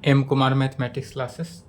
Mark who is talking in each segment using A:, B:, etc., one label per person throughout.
A: M Kumar mathematics classes.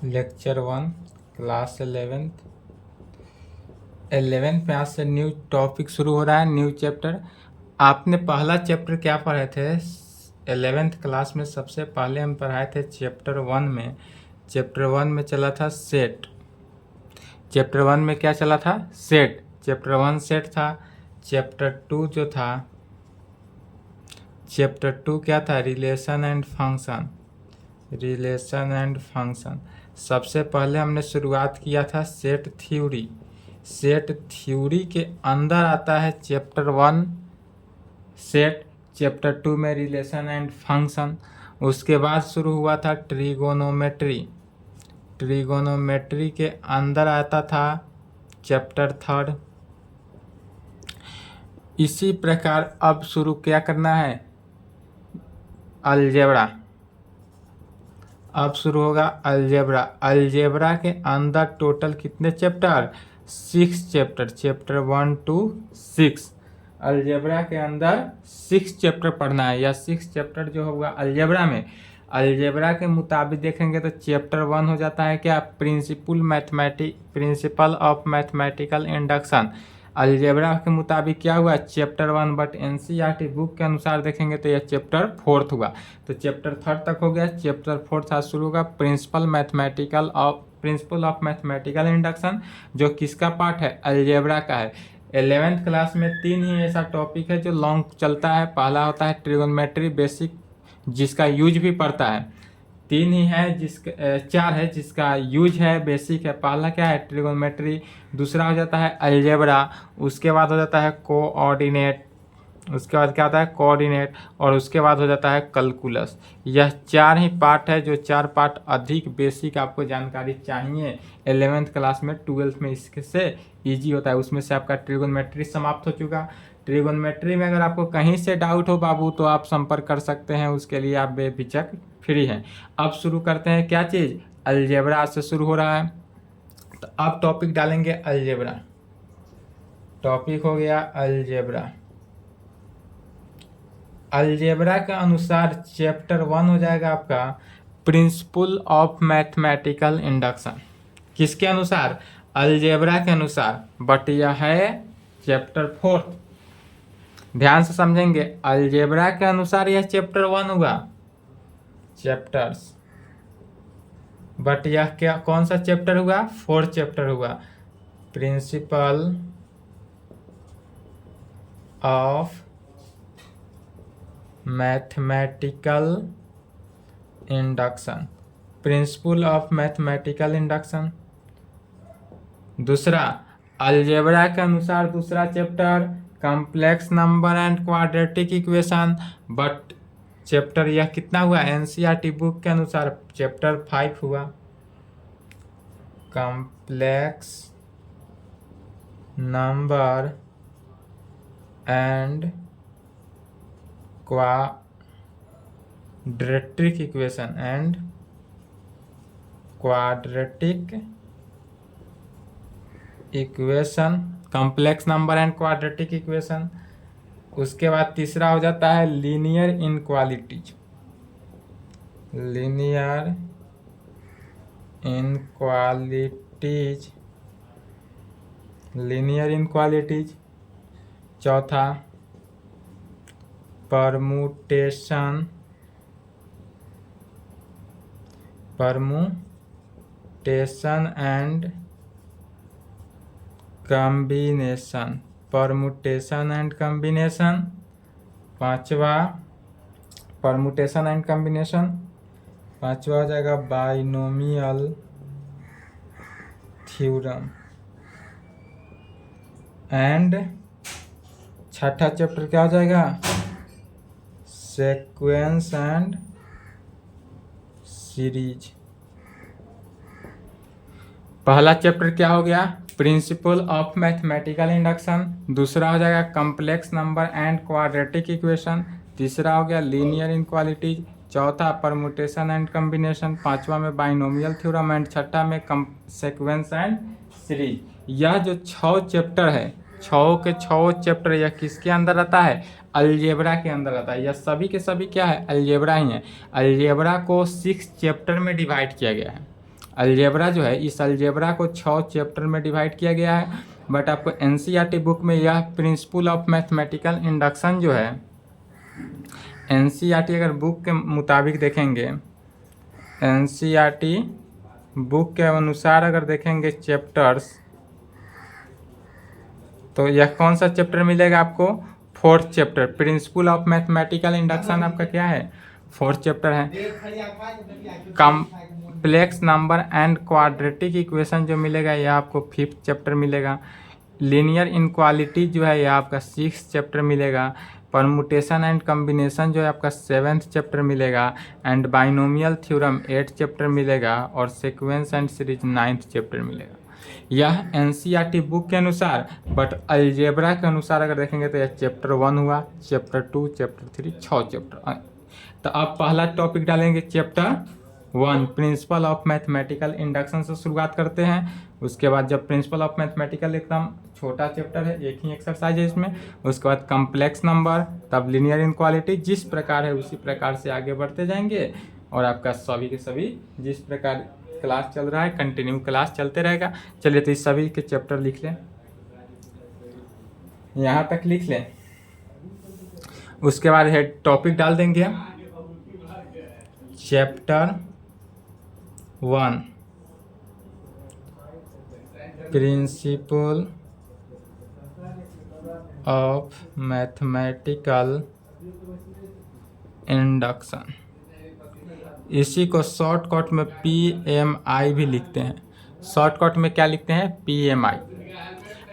A: Lecture 1 class 11th में आज से न्यू टॉपिक शुरू हो रहा है, न्यू चैप्टर। आपने पहला चैप्टर क्या पढ़े थे 11th क्लास में? सबसे पहले हम पढ़ाए थे चैप्टर 1 में। चैप्टर 1 में चला था सेट। चैप्टर 1 में क्या चला था? सेट। चैप्टर 1 सेट था। चैप्टर 2 जो था, चैप्टर 2 क्या था? Relation and function. Relation and function. सबसे पहले हमने शुरुआत किया था सेट थ्योरी। सेट थ्योरी के अंदर आता है चैप्टर 1 सेट, चैप्टर 2 में रिलेशन एंड फंक्शन। उसके बाद शुरू हुआ था ट्रिगोनोमेट्री। ट्रिगोनोमेट्री के अंदर आता था चैप्टर 3। इसी प्रकार अब शुरू क्या करना है? अलजेब्रा। अब शुरू होगा अलजेब्रा। अलजेब्रा के अंदर टोटल कितने chapter? 6 chapter. Chapter 1 to 6 algebra के अंदर 6 चैप्टर पढ़ना है। या 6 चैप्टर जो होगा अलजेब्रा में, अलजेब्रा के मुताबिक देखेंगे तो चैप्टर 1 हो जाता है क्या? Principal of mathematical induction. Algebra के मुताबिक क्या हुआ? चैप्टर 1। बट एनसीईआरटी बुक के अनुसार देखेंगे तो यह चैप्टर 4 हुआ। तो चैप्टर 3 तक हो गया। चैप्टर 4 आज शुरू होगा प्रिंसिपल ऑफ मैथमेटिकल इंडक्शन, जो किसका पार्ट है? अलजेब्रा का है। 11th क्लास में 3 ही ऐसा टॉपिक है जो लॉन्ग चलता है। पहला होता है ट्रिगोनोमेट्री बेसिक, जिसका यूज भी पड़ता है। 3 ही है, जिसका 4 है जिसका यूज है, बेसिक है। पहला क्या है? ट्रिगोनोमेट्री। दूसरा हो जाता है अलजेब्रा। उसके बाद हो जाता है कोऑर्डिनेट। उसके बाद क्या आता है? कोऑर्डिनेट। और उसके बाद हो जाता है कैलकुलस। यह 4 ही पार्ट है, जो 4 पार्ट अधिक बेसिक आपको जानकारी चाहिए 11th क्लास में। 12th में इससे ईजी होता है। उसमें से आपका ट्रिगोनोमेट्री समाप्त हो चुका। ट्रिगोनोमेट्री में अगर आपको कहीं से डाउट हो बाबू तो आप संपर्क कर सकते हैं, उसके लिए आप बेझिझक फ्री हैं। अब शुरू करते हैं क्या चीज़? अलजेब्रा से शुरू हो रहा है। तो अब टॉपिक डालेंगे अलजेब्रा। टॉपिक हो गया अलजेब्रा। अलजेब्रा के अनुसार चैप्टर 1 हो जाएगा आपका प्रिंसिपल ऑफ मैथमेटिकल इंडक्शन। किसके अनुसार? अलजेब्रा के अनुसार। बट यह है चैप्टर 4। ध्यान से समझेंगे, अलजेब्रा के अनुसार यह चैप्टर 1 हुआ, चैप्टर्स। बट यह क्या, कौन सा चैप्टर हुआ? 4 चैप्टर हुआ। Principal of mathematical induction. Principal of mathematical induction. दूसरा अलजेब्रा के अनुसार दूसरा chapter complex number and quadratic equation. But chapter यह कितना हुआ? एनसीईआरटी बुक के अनुसार चैप्टर 5 हुआ। Complex number and quadratic equation complex number and quadratic equation. उसके बाद तीसरा हो जाता है linear inequalities. Linear inequalities. Linear inequalities. चौथा permutation and combination. Permutation and combination. पांचवा परमुटेशन एंड कॉम्बिनेशन। पांचवा हो जाएगा बाइनोमियल थ्योरम। एंड छठा चैप्टर क्या हो जाएगा? sequence and series. पहला चैप्टर क्या हो गया, प्रिंसिपल ऑफ मैथमेटिकल इंडक्शन। दूसरा हो जाएगा complex number and quadratic equation. तीसरा हो गया लीनियर इनक्वालिटीज। चौथा परमुटेशन एंड कॉम्बिनेशन। पांचवा में बाइनोमियल थ्योरम एंड छठा में सीक्वेंस एंड सीरीज। यह जो 6 चैप्टर है, 6 के 6 चैप्टर यह किसके अंदर आता है, अलजेब्रा के अंदर आता है। यह सभी के सभी क्या है, अलजेब्रा ही है। अलजेब्रा को 6 चैप्टर में डिवाइड किया गया है। अलजेब्रा जो है, इस अलजेब्रा को 6 चैप्टर में डिवाइड किया गया है। बट आपको एनसीईआरटी बुक में यह प्रिंसिपल ऑफ मैथमेटिकल इंडक्शन जो है, एनसीईआरटी अगर बुक के मुताबिक देखेंगे, एनसीईआरटी बुक के अनुसार अगर देखेंगे चैप्टर्स, तो यह कौन सा चैप्टर मिलेगा आपको, 4th chapter. Principal of mathematical induction आपका क्या है, 4th चैप्टर है। Complex number and quadratic equation जो मिलेगा यह आपको 5th चैप्टर मिलेगा। लीनियर इनक्वालिटी जो है यह आपका 6th चैप्टर मिलेगा। परमुटेशन एंड कॉम्बिनेशन जो है आपका 7th चैप्टर मिलेगा। And binomial theorem 8th chapter मिलेगा। और sequence and series 9th chapter मिलेगा। यह एनसीईआरटी बुक के अनुसार, बट अलजेब्रा के अनुसार अगर देखेंगे तो यह चैप्टर 1 हुआ, चैप्टर 2, चैप्टर 3, 6 चैप्टर। तो अब पहला टॉपिक डालेंगे chapter 1 principal of mathematical induction से शुरुआत करते हैं। उसके बाद जब प्रिंसिपल ऑफ मैथमेटिकल एकदम छोटा चैप्टर है, एक ही एक्सरसाइज है इसमें। उसके बाद कॉम्प्लेक्स नंबर, तब लीनियर इनक्वालिटी, जिस प्रकार है उसी प्रकार से आगे बढ़ते जाएंगे। और आपका सभी के सभी जिस प्रकार क्लास चल रहा है, कंटिन्यू क्लास चलते रहेगा। चलिए तो इस सभी के चैप्टर लिख लें, यहाँ तक लिख लें। उसके बाद है टॉपिक डाल देंगे हम, chapter 1 principal of mathematical induction. इसी को शॉर्टकट में PMI भी लिखते हैं। शॉर्टकट में क्या लिखते हैं, PMI।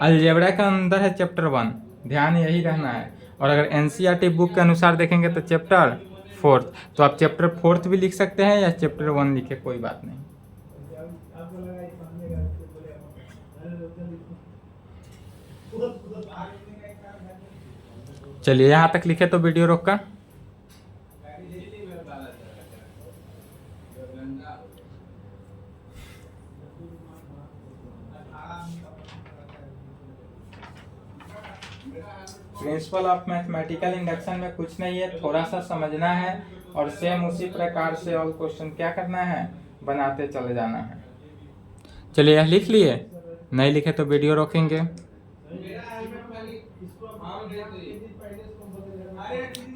A: अलजेब्रा के अंदर है चैप्टर 1, ध्यान यही रहना है। और अगर एनसीईआरटी बुक के अनुसार देखेंगे तो चैप्टर 4th, तो आप चैप्टर 4th भी लिख सकते हैं या चैप्टर 1 लिखे, कोई बात नहीं। चलिए यहाँ तक लिखे तो वीडियो रोककर। प्रिंसिपल ऑफ मैथमेटिकल इंडक्शन में कुछ नहीं है, थोड़ा सा समझना है और सेम उसी प्रकार से ऑल क्वेश्चन क्या करना है, बनाते चले जाना है। चलिए यह लिख लिए, नहीं लिखे तो वीडियो रोकेंगे।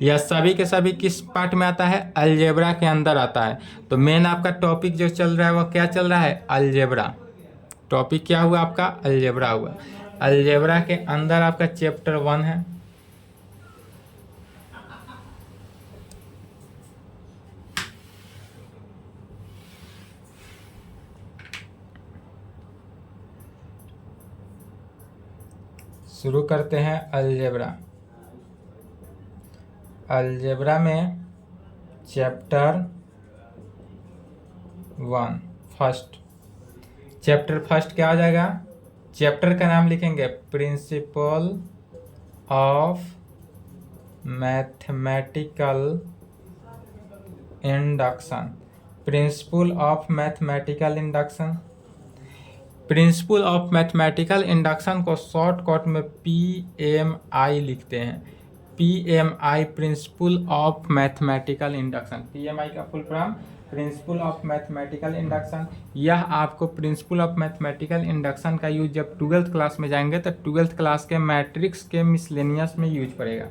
A: यह सभी के सभी किस पार्ट में आता है, अलजेब्रा के अंदर आता है। तो मेन आपका टॉपिक जो चल रहा है वह क्या चल रहा है, अलजेब्रा। टॉपिक क्या हुआ आपका, अलजेब्रा हुआ। अलजेब्रा के अंदर आपका चैप्टर 1 है। शुरू करते हैं अलजेब्रा। अलजेब्रा में चैप्टर 1 फर्स्ट, चैप्टर फर्स्ट क्या हो जाएगा, चैप्टर का नाम लिखेंगे principal of mathematical induction. Principal of mathematical induction, principal of mathematical induction को शॉर्टकट में PMI लिखते हैं। PMI principal of mathematical induction. PMI का full form principal of mathematical induction. यह आपको प्रिंसिपल ऑफ मैथमेटिकल इंडक्शन का यूज जब 12th class में जाएंगे तो 12th क्लास के मैट्रिक्स के मिसलेनियस में यूज पड़ेगा।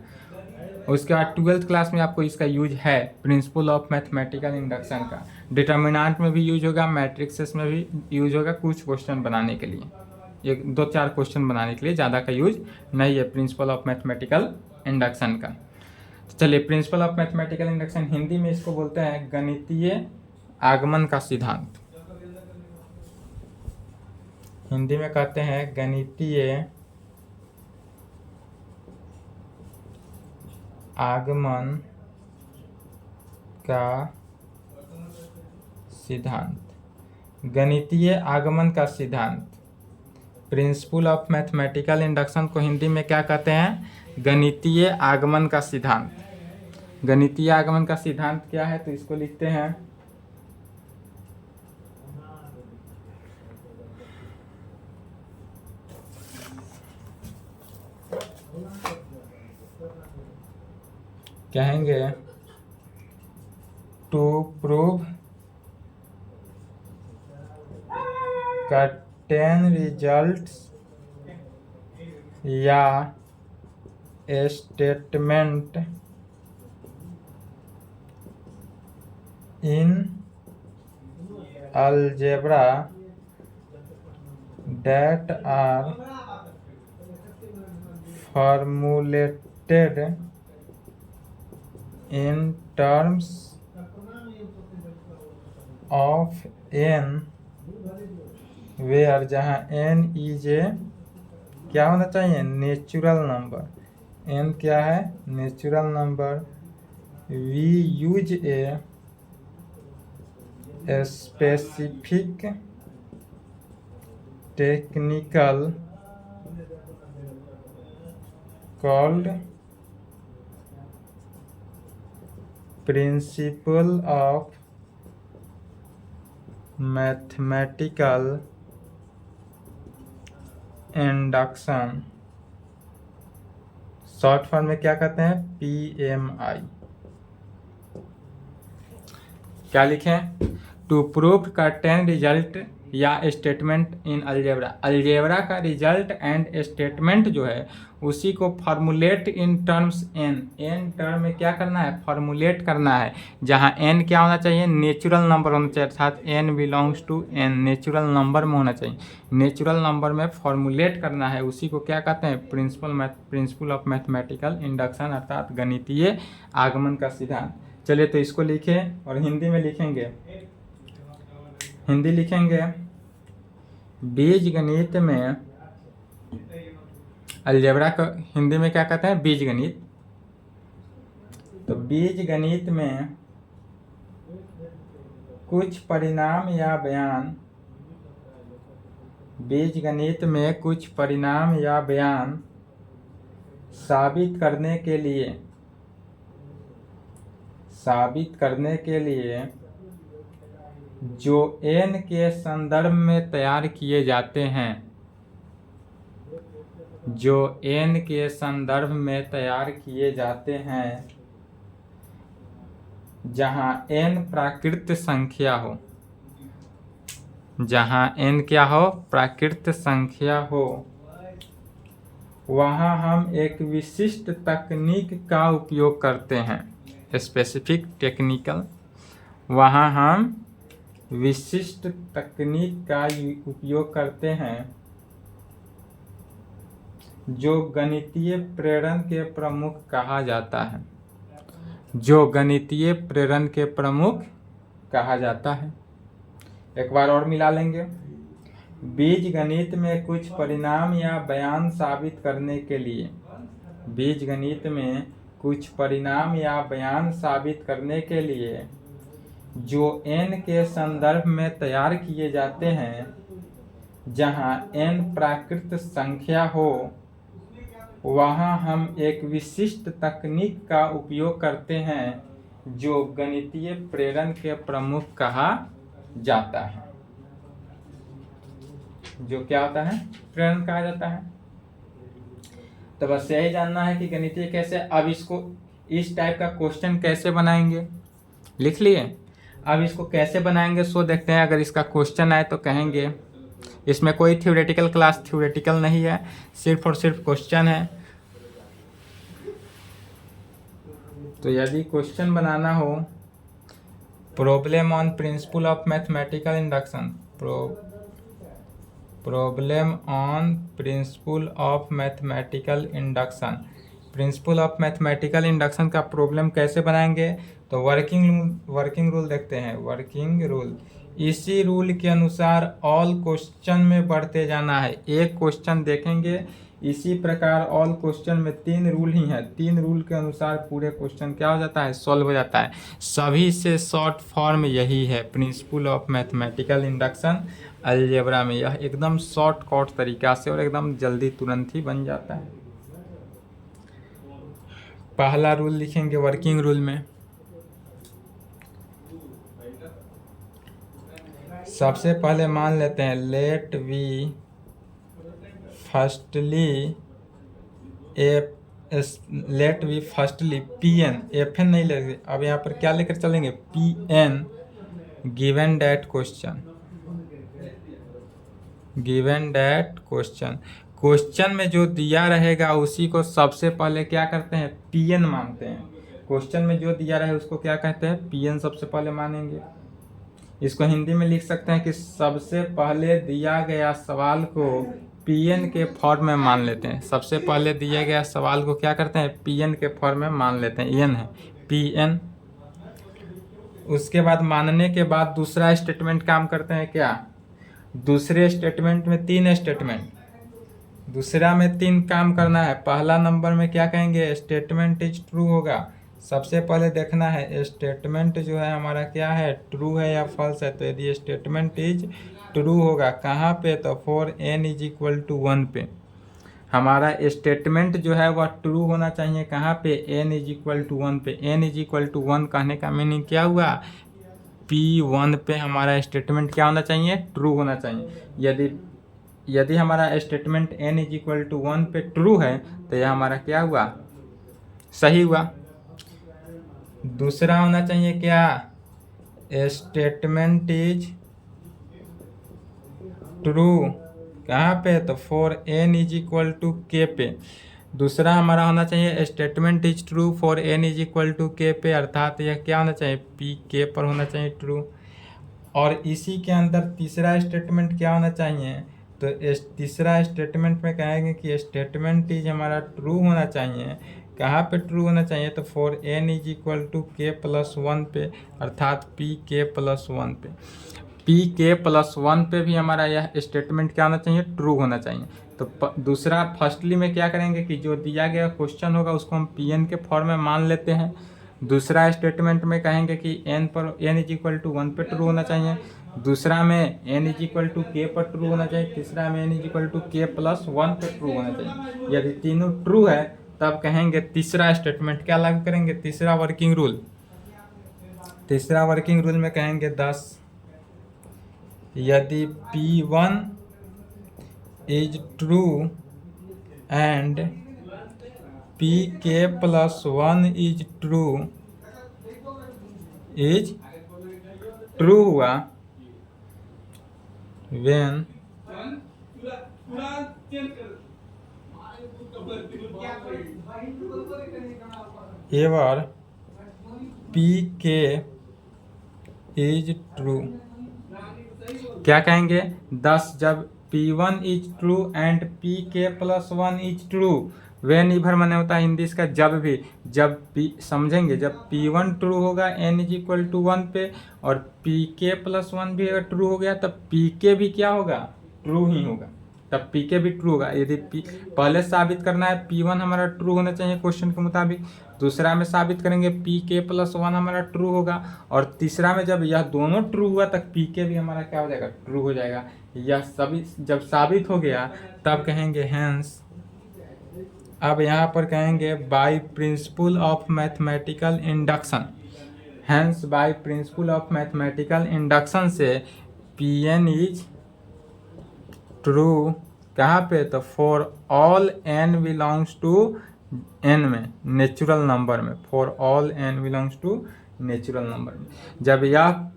A: उसके बाद 12th क्लास में आपको इसका यूज है प्रिंसिपल ऑफ मैथमेटिकल इंडक्शन का। डिटर्मिनेंट में भी यूज होगा, मैट्रिक्सेस में भी यूज होगा, कुछ क्वेश्चन बनाने के लिए, एक 2-4 क्वेश्चन बनाने के लिए, ज़्यादा का यूज नहीं है प्रिंसिपल ऑफ मैथमेटिकल इंडक्शन का। तो चलिए, principal of mathematical induction Hindi में इसको बोलते हैं गणितीय आगमन का सिद्धांत। हिंदी में कहते हैं गणितीय आगमन का सिद्धांत, गणितीय आगमन का सिद्धांत, प्रिंसिपल ऑफ मैथमेटिकल इंडक्शन को हिंदी में क्या कहते हैं? गणितीय आगमन का सिद्धांत। गणितीय आगमन का सिद्धांत क्या है? तो इसको लिखते हैं कहेंगे टू प्रूव certain results या statement in algebra that are formulated in terms of n where जहाँ n is a क्या होना चाहिए? Natural number. n क्या है? Natural number. we use a specific technical called principle of mathematical induction, short form में क्या कहते हैं? PMI। क्या लिखें? टू प्रूव certain रिजल्ट या स्टेटमेंट इन अलजेब्रा, अलजेब्रा का रिजल्ट एंड स्टेटमेंट जो है उसी को formulate in terms n term में क्या करना है? फॉर्मुलेट करना है। जहाँ n क्या होना चाहिए? नेचुरल नंबर होना चाहिए, अर्थात n belongs to n, natural number में होना चाहिए। नेचुरल नंबर में फॉर्मुलेट करना है, उसी को क्या कहते हैं? प्रिंसिपल ऑफ मैथमेटिकल इंडक्शन, अर्थात गणितीय आगमन का सिद्धांत। चलिए तो इसको लिखें और हिंदी में लिखेंगे। हिंदी लिखेंगे बीज गणित में, अलजेब्रा का हिंदी में क्या कहते हैं? बीज गणित। तो बीज गणित में कुछ परिणाम या बयान, बीज गणित में कुछ परिणाम या बयान साबित करने के लिए जो n के संदर्भ में तैयार किए जाते हैं, जो n के संदर्भ में तैयार किए जाते हैं, जहाँ n प्राकृत संख्या हो, जहाँ n क्या हो? प्राकृत संख्या हो, वहाँ हम एक विशिष्ट तकनीक का उपयोग करते हैं, स्पेसिफिक टेक्निकल। वहाँ हम विशिष्ट तकनीक का उपयोग करते हैं जो गणितीय प्रेरण के प्रमुख कहा जाता है, जो गणितीय प्रेरण के प्रमुख कहा जाता है। एक बार और मिला लेंगे। बीज गणित में कुछ परिणाम या बयान साबित करने के लिए, बीज गणित में कुछ परिणाम या बयान साबित करने के लिए जो n के संदर्भ में तैयार किए जाते हैं, जहाँ n प्राकृत संख्या हो, वहाँ हम एक विशिष्ट तकनीक का उपयोग करते हैं जो गणितीय प्रेरण के प्रमुख कहा जाता है। जो क्या होता है? प्रेरण कहा जाता है। तो बस यही जानना है कि गणितीय कैसे। अब इसको इस टाइप का क्वेश्चन कैसे बनाएंगे, लिख लिए। अब इसको कैसे बनाएंगे सो देखते हैं। अगर इसका क्वेश्चन आए तो कहेंगे, इसमें कोई थ्योरेटिकल नहीं है, सिर्फ और सिर्फ क्वेश्चन है। तो यदि क्वेश्चन बनाना हो, problem on principal of mathematical induction, problem on principal of mathematical induction, principal of mathematical induction का प्रॉब्लम कैसे बनाएंगे? तो वर्किंग रूल देखते हैं। वर्किंग रूल, इसी रूल के अनुसार ऑल क्वेश्चन में बढ़ते जाना है। एक क्वेश्चन देखेंगे, इसी प्रकार ऑल क्वेश्चन में 3 रूल ही हैं, 3 रूल के अनुसार पूरे क्वेश्चन क्या हो जाता है, सॉल्व हो जाता है। सभी से शॉर्ट फॉर्म यही है, principal of mathematical induction algebra में। यह एकदम शॉर्टकट तरीका से और एकदम जल्दी तुरंत ही बन जाता है। पहला रूल लिखेंगे वर्किंग रूल में। सबसे पहले मान लेते हैं let we firstly p n, f n नहीं लेंगे, अब यहाँ पर क्या लेकर चलेंगे, p n given that question में जो दिया रहेगा उसी को सबसे पहले क्या करते हैं, पी एन मानते हैं। क्वेश्चन में जो दिया रहे उसको क्या कहते हैं, पी एन सबसे पहले मानेंगे। इसको हिंदी में लिख सकते हैं कि सबसे पहले दिया गया सवाल को पीएन के फॉर्म में मान लेते हैं। सबसे पहले दिया गया सवाल को क्या करते हैं, पीएन के फॉर्म में मान लेते हैं, एन है पीएन। उसके बाद मानने के बाद दूसरा स्टेटमेंट काम करते हैं क्या, दूसरे स्टेटमेंट में 3 स्टेटमेंट, दूसरा में 3 काम करना है। पहला नंबर में क्या कहेंगे, स्टेटमेंट इज ट्रू होगा। सबसे पहले देखना है स्टेटमेंट जो है हमारा क्या है, ट्रू है या फॉल्स है। तो यदि स्टेटमेंट इज ट्रू होगा कहाँ पे, तो for n is equal to 1 पे हमारा स्टेटमेंट जो है वह ट्रू होना चाहिए। कहाँ पे, n इज इक्वल टू 1 पे। n इज इक्वल टू 1 कहने का मीनिंग क्या हुआ, P1 पे हमारा स्टेटमेंट क्या होना चाहिए, ट्रू होना चाहिए। यदि हमारा statement n is equal to 1 पे ट्रू है तो यह हमारा क्या हुआ, सही हुआ। दूसरा होना चाहिए क्या, स्टेटमेंट इज ट्रू कहाँ पे, तो for n is equal to k पे। दूसरा हमारा होना चाहिए statement is true for n is equal to k पे, अर्थात यह क्या होना चाहिए, p k पर होना चाहिए ट्रू। और इसी के अंदर तीसरा स्टेटमेंट क्या होना चाहिए, तो तीसरा स्टेटमेंट में कहेंगे कि स्टेटमेंट इज हमारा ट्रू होना चाहिए। कहाँ पे ट्रू होना चाहिए, तो for n is equal to k plus 1 पे, अर्थात p k प्लस 1 पे। p k प्लस 1 पे भी हमारा यह स्टेटमेंट क्या होना चाहिए, ट्रू होना चाहिए। तो दूसरा फर्स्टली में क्या करेंगे कि जो दिया गया क्वेश्चन होगा उसको हम pn के फॉर्म में मान लेते हैं। दूसरा स्टेटमेंट में कहेंगे कि n इज इक्वल टू 1 पे ट्रू होना चाहिए। दूसरा में n is equal to k पर ट्रू होना चाहिए। तीसरा में n is equal to k plus 1 पे ट्रू होना चाहिए। यदि तीनों ट्रू है तब कहेंगे तीसरा स्टेटमेंट क्या लागू करेंगे, तीसरा वर्किंग रूल। तीसरा वर्किंग रूल में कहेंगे 10 यदि P1 is true and Pk plus 1 is true हुआ when ever Pk is true. क्या कहेंगे, 10 जब P1 is true and Pk plus 1 is true, वे निर्भर माने होता है हिंदी इसका जब भी, जब समझेंगे जब P1 ट्रू होगा n इज इक्वल टू 1 पे और Pk प्लस 1 भी अगर ट्रू हो गया तब Pk भी क्या होगा, ट्रू ही होगा, तब Pk भी ट्रू होगा। यदि पहले साबित करना है P1 हमारा ट्रू होना चाहिए क्वेश्चन के मुताबिक, दूसरा में साबित करेंगे Pk प्लस 1 हमारा ट्रू होगा, और तीसरा में जब यह दोनों ट्रू हुआ तब Pk भी हमारा क्या हो जाएगा, ट्रू हो जाएगा। यह सभी जब साबित हो गया तब कहेंगे हैंस, अब यहाँ पर कहेंगे by principle of mathematical induction, hence by principle of mathematical induction से Pn इज ट्रू कहाँ पे, तो for all n belongs to n में, नेचुरल नंबर में, for all n belongs to natural number में। जब यह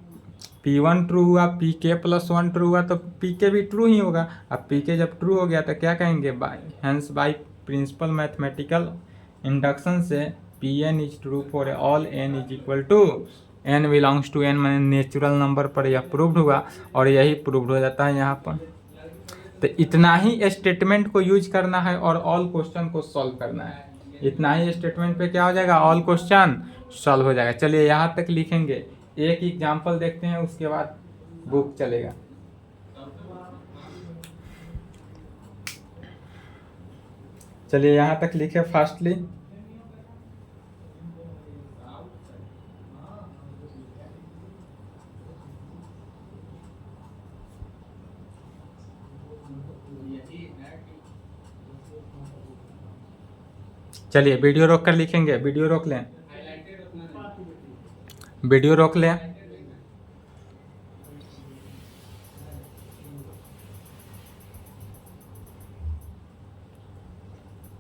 A: P1 ट्रू हुआ, Pk प्लस 1 ट्रू हुआ तो Pk भी ट्रू ही होगा। अब Pk जब ट्रू हो गया तो क्या कहेंगे, by hence by principle mathematical induction से Pn is true for all n is equal to n belongs to n, मैंने नेचुरल नंबर पर यह प्रूव्ड हुआ और यही प्रूव्ड हो जाता है यहाँ पर। तो इतना ही स्टेटमेंट को यूज करना है और ऑल क्वेश्चन को सॉल्व करना है। इतना ही स्टेटमेंट पे क्या हो जाएगा, ऑल क्वेश्चन सॉल्व हो जाएगा। चलिए यहाँ तक लिखेंगे, एक एग्जाम्पल देखते हैं उसके बाद बुक चलेगा। चलिए यहाँ तक लिखे फास्टली। चलिए वीडियो रोक कर लिखेंगे, वीडियो रोक लें, वीडियो रोक लें।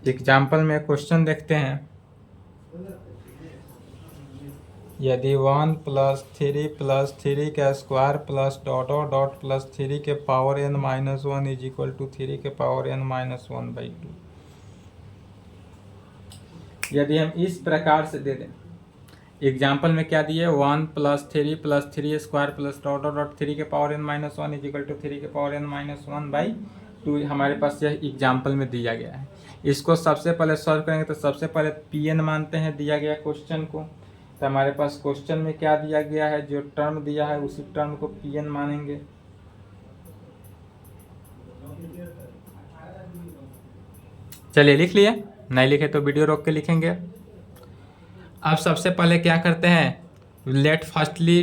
A: एग्जाम्पल में क्वेश्चन देखते हैं। यदि 1 + 3 + 3 का square plus dot dot dot plus 3 के power n - 1 is equal to 3 के पावर n - 1/2, यदि हम इस प्रकार से दे दें, एग्जाम्पल में क्या दिए, 1 + 3 + 3 square plus dot dot dot 3 के power n - 1 is equal to 3 के पावर n - 1/2 हमारे पास यह एग्जाम्पल में दिया गया है। इसको सबसे पहले सॉल्व करेंगे तो सबसे पहले Pn मानते हैं दिया गया क्वेश्चन को। तो हमारे पास क्वेश्चन में क्या दिया गया है, जो टर्म दिया है उसी टर्म को Pn मानेंगे। चलिए लिख लिए, नहीं लिखे तो वीडियो रोक के लिखेंगे। अब सबसे पहले क्या करते हैं, let firstly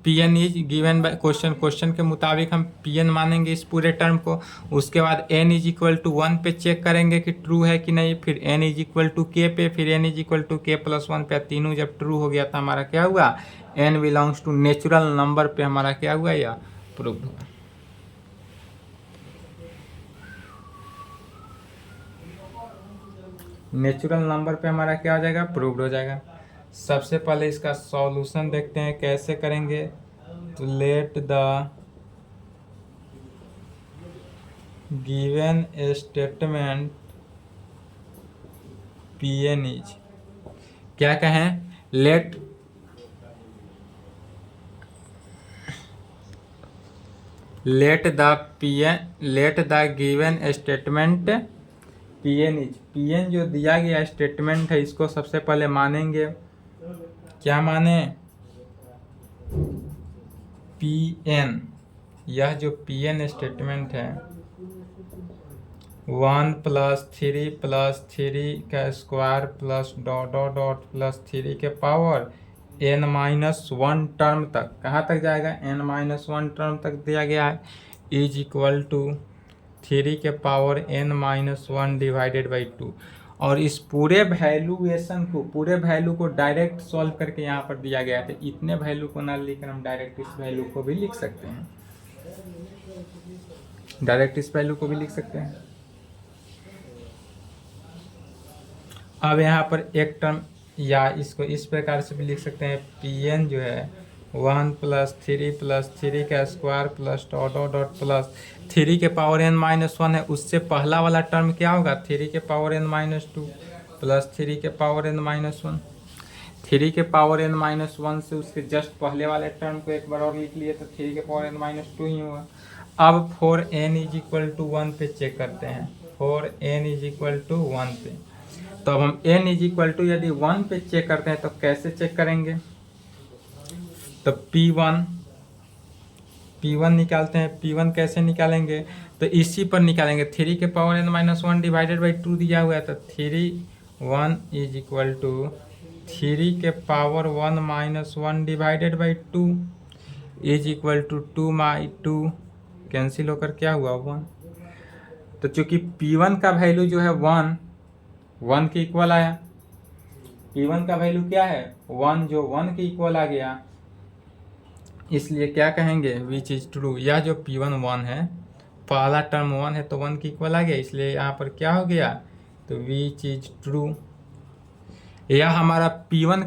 A: Pn is given by question के मुताबिक हम Pn मानेंगे इस पूरे टर्म को। उसके बाद n इज इक्वल टू 1 पे चेक करेंगे कि ट्रू है कि नहीं, फिर n is equal to k पे, फिर n is equal to k + 1 पे। तीनों जब ट्रू हो गया तो हमारा क्या हुआ, n belongs to natural number पे हमारा क्या हुआ, या प्रूव हुआ। नेचुरल नंबर पे हमारा क्या हो जाएगा, प्रूव्ड हो जाएगा। सबसे पहले इसका सॉल्यूशन देखते हैं कैसे करेंगे। तो let the given statement Pn is, क्या कहें, let the given statement Pn is, Pn जो दिया गया स्टेटमेंट है इसको सबसे पहले मानेंगे। क्या माने, Pn, यह जो Pn स्टेटमेंट है 1 + 3 + 3 का square plus dot dot dot plus 3 के पावर n - 1 टर्म तक, कहाँ तक जाएगा, n - 1 टर्म तक दिया गया है, इज इक्वल टू 3 के पावर n - 1 डिवाइडेड बाई 2। और इस पूरे वैल्यूएशन को, पूरे वैल्यू को डायरेक्ट सॉल्व करके यहाँ पर दिया गया है। इतने वैल्यू को ना लिखकर हम डायरेक्ट इस वैल्यू को भी लिख सकते हैं, डायरेक्ट इस वैल्यू को भी लिख सकते हैं। अब यहाँ पर एक टर्म, या इसको इस प्रकार से भी लिख सकते हैं, Pn जो है 1 + 3 + 3 का square plus dot dot dot plus 3 के पावर n - 1 है, उससे पहला वाला टर्म क्या होगा, 3 के पावर n - 2 प्लस 3 के पावर n - 1। 3 के पावर n - 1 से उसके जस्ट पहले वाले टर्म को एक बार और लिख लिए तो 3 के पावर n - 2 ही होगा। अब for n is equal to 1 पे चेक करते हैं, for n is equal to 1 पे। तो अब हम n इज इक्वल टू यदि 1 पे चेक करते हैं तो कैसे चेक करेंगे, तो P1 निकालते हैं। P1 कैसे निकालेंगे, तो इसी पर निकालेंगे, 3 के पावर n - 1 डिवाइडेड बाई 2 दिया हुआ है, तो 1 इज इक्वल टू 3 के power 1 - 1 divided by 2 is equal to 2 cancel होकर क्या हुआ, 1। तो चूंकि P1 का वैल्यू जो है 1 के इक्वल आया, P1 का वैल्यू क्या है 1, जो 1 के इक्वल आ गया, इसलिए क्या कहेंगे, विच इज ट्रू। यह जो P1 1 है, पहला टर्म 1 है तो 1 के इक्वल आ गया, इसलिए यहाँ पर क्या हो गया, तो विच इज ट्रू। यह हमारा P1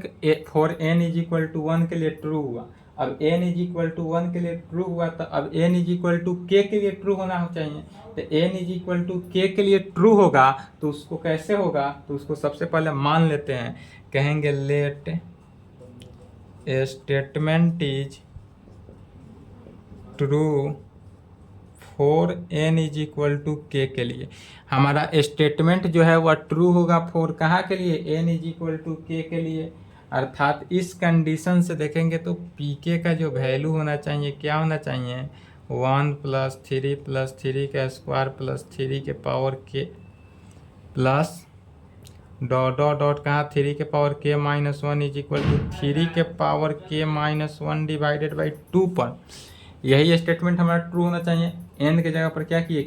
A: for n is equal to 1 के लिए ट्रू हुआ। अब n इज इक्वल टू 1 के लिए ट्रू हुआ, तो अब n is equal to k के लिए ट्रू होना चाहिए। तो n is equal to k के लिए ट्रू होगा तो उसको कैसे होगा, तो उसको सबसे पहले मान लेते हैं, कहेंगे let statement is true for n is equal to k के लिए। हमारा स्टेटमेंट जो है वह ट्रू होगा फॉर कहाँ के लिए, n is equal to k के लिए। अर्थात इस कंडीशन से देखेंगे तो pk का जो वैल्यू होना चाहिए, क्या होना चाहिए, 1 + 3 + 3 का स्क्वायर प्लस 3 के power k plus dot dot dot कहाँ 3 के power k minus 1 is equal to 3 के power k minus 1 divided by 2 पर यही स्टेटमेंट हमारा ट्रू होना चाहिए। n की जगह पर क्या किए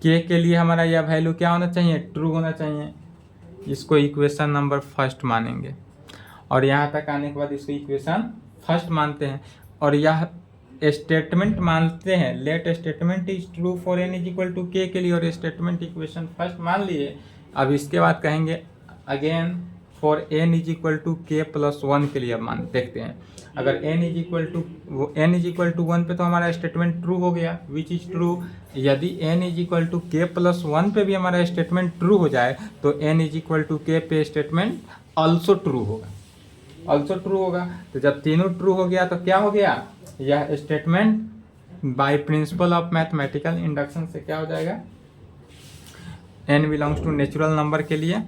A: k के लिए हमारा यह वैल्यू क्या होना चाहिए, ट्रू होना चाहिए। इसको इक्वेशन नंबर फर्स्ट मानेंगे और यहाँ तक आने के बाद इसको इक्वेशन फर्स्ट मानते हैं और यह स्टेटमेंट मानते हैं। Let statement is true for n is equal to k के लिए और स्टेटमेंट इक्वेशन फर्स्ट मान लिए। अब इसके बाद कहेंगे again for n is equal to k plus 1 के लिए अब मान देखते हैं। अगर n इज इक्वल टू 1 पे तो हमारा स्टेटमेंट ट्रू हो गया विच इज ट्रू। यदि n is equal to k plus 1 पे भी हमारा स्टेटमेंट ट्रू हो जाए तो n is equal to k पे स्टेटमेंट ऑल्सो ट्रू होगा। तो जब तीनों ट्रू हो गया तो क्या हो गया, यह statement by principle of mathematical induction से क्या हो जाएगा, n belongs to natural number के लिए।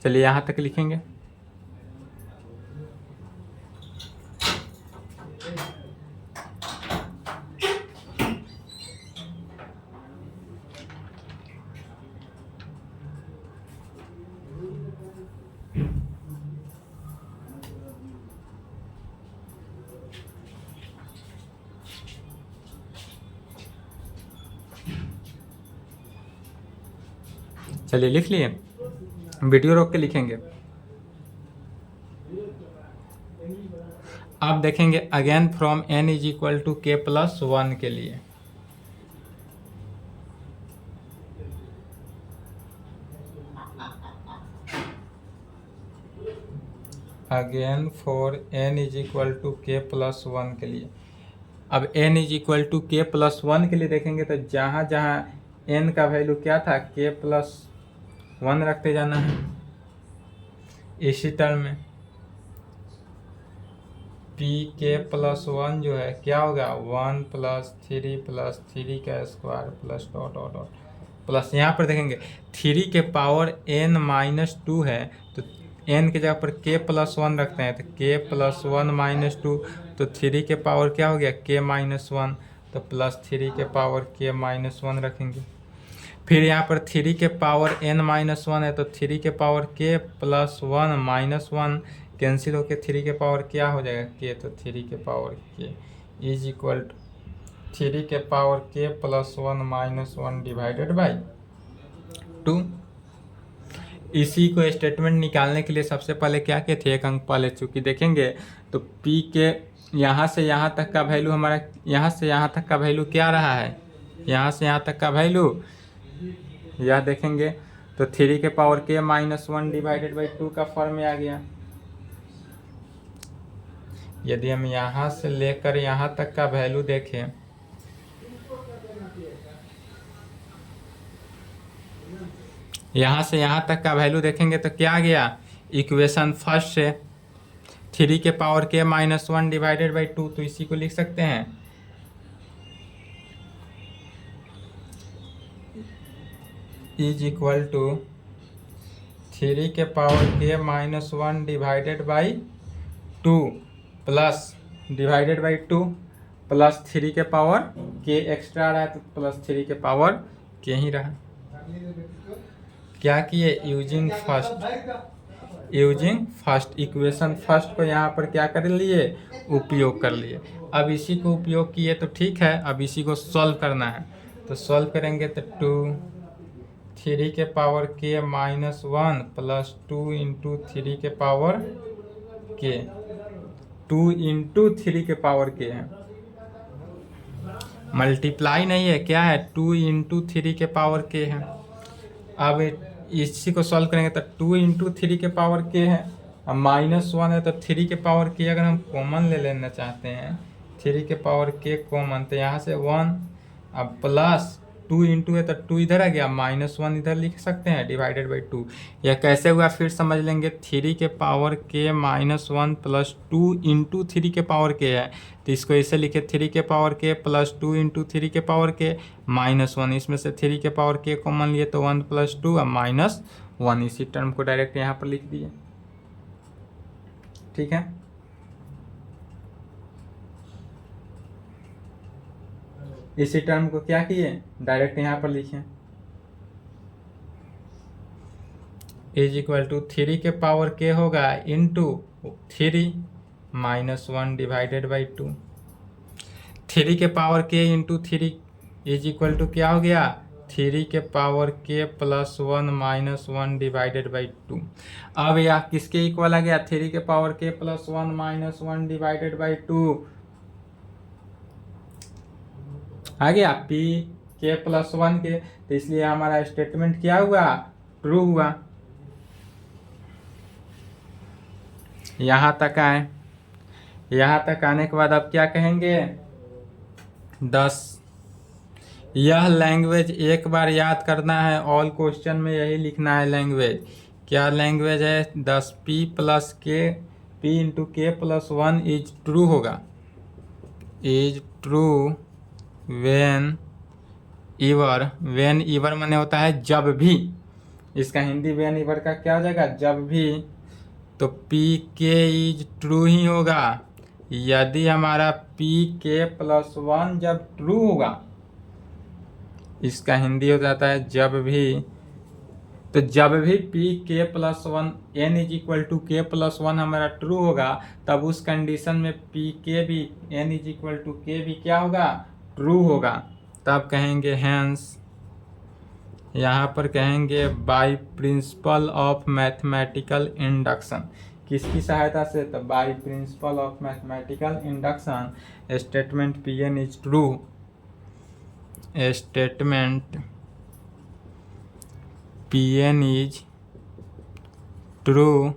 A: चलिए यहाँ तक लिखेंगे। चलिए लिख लिए, वीडियो रोक के लिखेंगे। अब देखेंगे again from n is equal to k plus 1 के लिए। Again for n is equal to k plus 1 के लिए। अब n is equal to k plus 1 के लिए देखेंगे तो जहाँ जहाँ n का वैल्यू क्या था k प्लस 1 रखते जाना है। इसी टर्म में p k प्लस 1 जो है क्या होगा 1 प्लस 3 प्लस 3 का square plus dot dot dot plus यहाँ पर देखेंगे 3 के पावर n माइनस 2 है तो n की जगह पर k प्लस 1 रखते हैं तो k प्लस 1 माइनस 2 तो 3 के पावर क्या हो गया k माइनस 1 तो प्लस 3 के पावर k माइनस 1 रखेंगे। फिर यहाँ पर 3 के पावर n माइनस 1 है तो 3 के power k plus 1 minus 1 cancel होकर 3 के पावर क्या हो जाएगा k, तो 3 के power k is equal to 3 के power k plus 1 minus 1 divided by 2। इसी को स्टेटमेंट निकालने के लिए सबसे पहले क्या किए थे, एक अंक पहले चूँकि देखेंगे तो p के यहाँ से यहाँ तक का वैल्यू हमारा यहाँ से यहाँ तक का वैल्यू क्या रहा है, यहाँ से यहाँ तक का वैल्यू यह देखेंगे तो 3 के power k minus 1 divided by 2 का फॉर्म में आ गया। यदि हम यहाँ से लेकर यहाँ तक का वैल्यू देखें यहाँ से यहाँ तक का वैल्यू देखेंगे तो क्या आ गया, इक्वेशन फर्स्ट से 3 के power k minus 1 divided by 2 तो इसी को लिख सकते हैं इज इक्वल टू 3 के power k minus 1 divided by 2 plus divided by 2 plus 3 के पावर k एक्स्ट्रा रहा है तो प्लस 3 के पावर k ही रहा। क्या किए, यूजिंग फर्स्ट इक्वेशन फर्स्ट को यहाँ पर क्या कर लिए, उपयोग कर लिए। अब इसी को उपयोग किए तो ठीक है, अब इसी को सॉल्व करना है तो सॉल्व करेंगे तो 3 के power k minus 1 plus 2 into 3 के पावर k 2 इंटू 3 के पावर k है, मल्टीप्लाई नहीं है, क्या है 2 इंटू 3 के पावर k है। अब इसी को सॉल्व करेंगे तो 2 इंटू 3 के पावर k है, अब माइनस 1 है तो 3 के पावर k अगर हम कॉमन ले लेना चाहते हैं 3 के पावर k कॉमन तो यहाँ से 1 अब प्लस 2 इंटू है तो 2 इधर आ गया माइनस 1 इधर लिख सकते हैं डिवाइडेड बाई 2। यह कैसे हुआ फिर समझ लेंगे, 3 के power k minus 1 plus 2 into 3 के पावर k है तो इसको ऐसे लिखे 3 के पावर k प्लस 2 इंटू 3 के पावर k माइनस 1, इसमें से 3 के पावर k कॉमन लिए तो 1 प्लस 2 और माइनस 1, इसी टर्म को डायरेक्ट यहाँ पर लिख दिए। ठीक है, इसी टर्म को क्या किए डायरेक्ट यहाँ पर लिखें। इज इक्वल टू 3 के पावर के होगा इंटू 3 माइनस 1 डिवाइडेड बाई 2। 3 के पावर के इंटू 3 इज इक्वल टू क्या हो गया 3 के पावर के प्लस 1 माइनस 1 डिवाइडेड बाई 2। अब यह किसके इक्वल आ गया 3 के पावर के प्लस 1 माइनस 1 डिवाइडेड बाई 2 आ गया पी के प्लस 1 के। तो इसलिए हमारा स्टेटमेंट क्या हुआ ट्रू हुआ। यहां तक आए, यहां तक आने के बाद अब क्या कहेंगे 10। यह लैंग्वेज एक बार याद करना है, ऑल क्वेश्चन में यही लिखना है लैंग्वेज। क्या लैंग्वेज है 10 पी प्लस के पी इंटू के प्लस 1 इज ट्रू होगा, इज ट्रू वेन ईवर माने होता है जब भी, इसका हिंदी वेन ईवर का क्या हो जाएगा जब भी। तो पी के इज ट्रू ही होगा यदि हमारा पी के प्लस 1 जब ट्रू होगा, इसका हिंदी हो जाता है जब भी। तो जब भी p k plus 1 n is equal to k plus 1 हमारा ट्रू होगा, तब उस कंडीशन में पी के भी एन इज इक्वल टू के भी क्या होगा ट्रू होगा। तब कहेंगे हैंस, यहाँ पर कहेंगे by principle of mathematical induction. किसकी सहायता से, तो by principle of mathematical induction statement p n is true, statement p n is true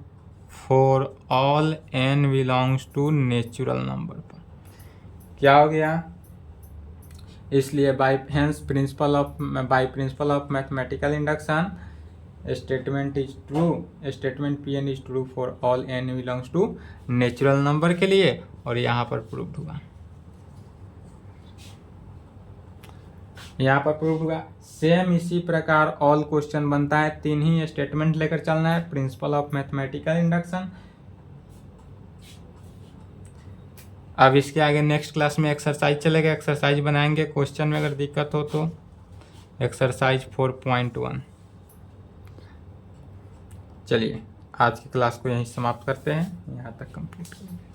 A: for all n belongs to natural number पर। क्या हो गया, इसलिए by principle of mathematical induction statement is true, statement p n is true for all n belongs to natural number के लिए, और यहाँ पर प्रूव्ड हुआ, यहाँ पर प्रूव हुआ। सेम इसी प्रकार ऑल क्वेश्चन बनता है, 3 ही स्टेटमेंट लेकर चलना है, प्रिंसिपल ऑफ मैथमेटिकल इंडक्शन। अब इसके आगे नेक्स्ट क्लास में एक्सरसाइज चलेगा, एक्सरसाइज बनाएंगे, क्वेश्चन में अगर दिक्कत हो तो एक्सरसाइज 4.1। चलिए आज की क्लास को यहीं समाप्त करते हैं, यहाँ तक कंप्लीट करेंगे।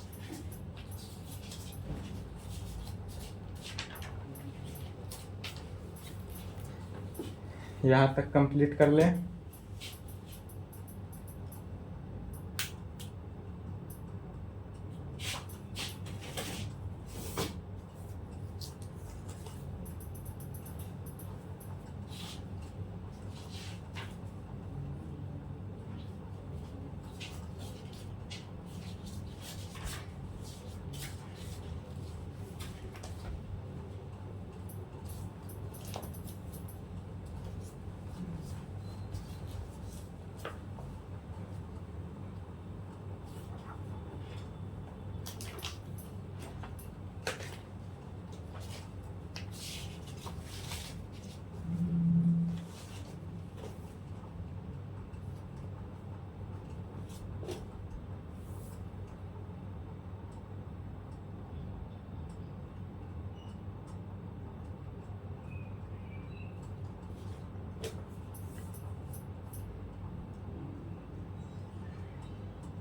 A: यहाँ तक कंप्लीट कर ले।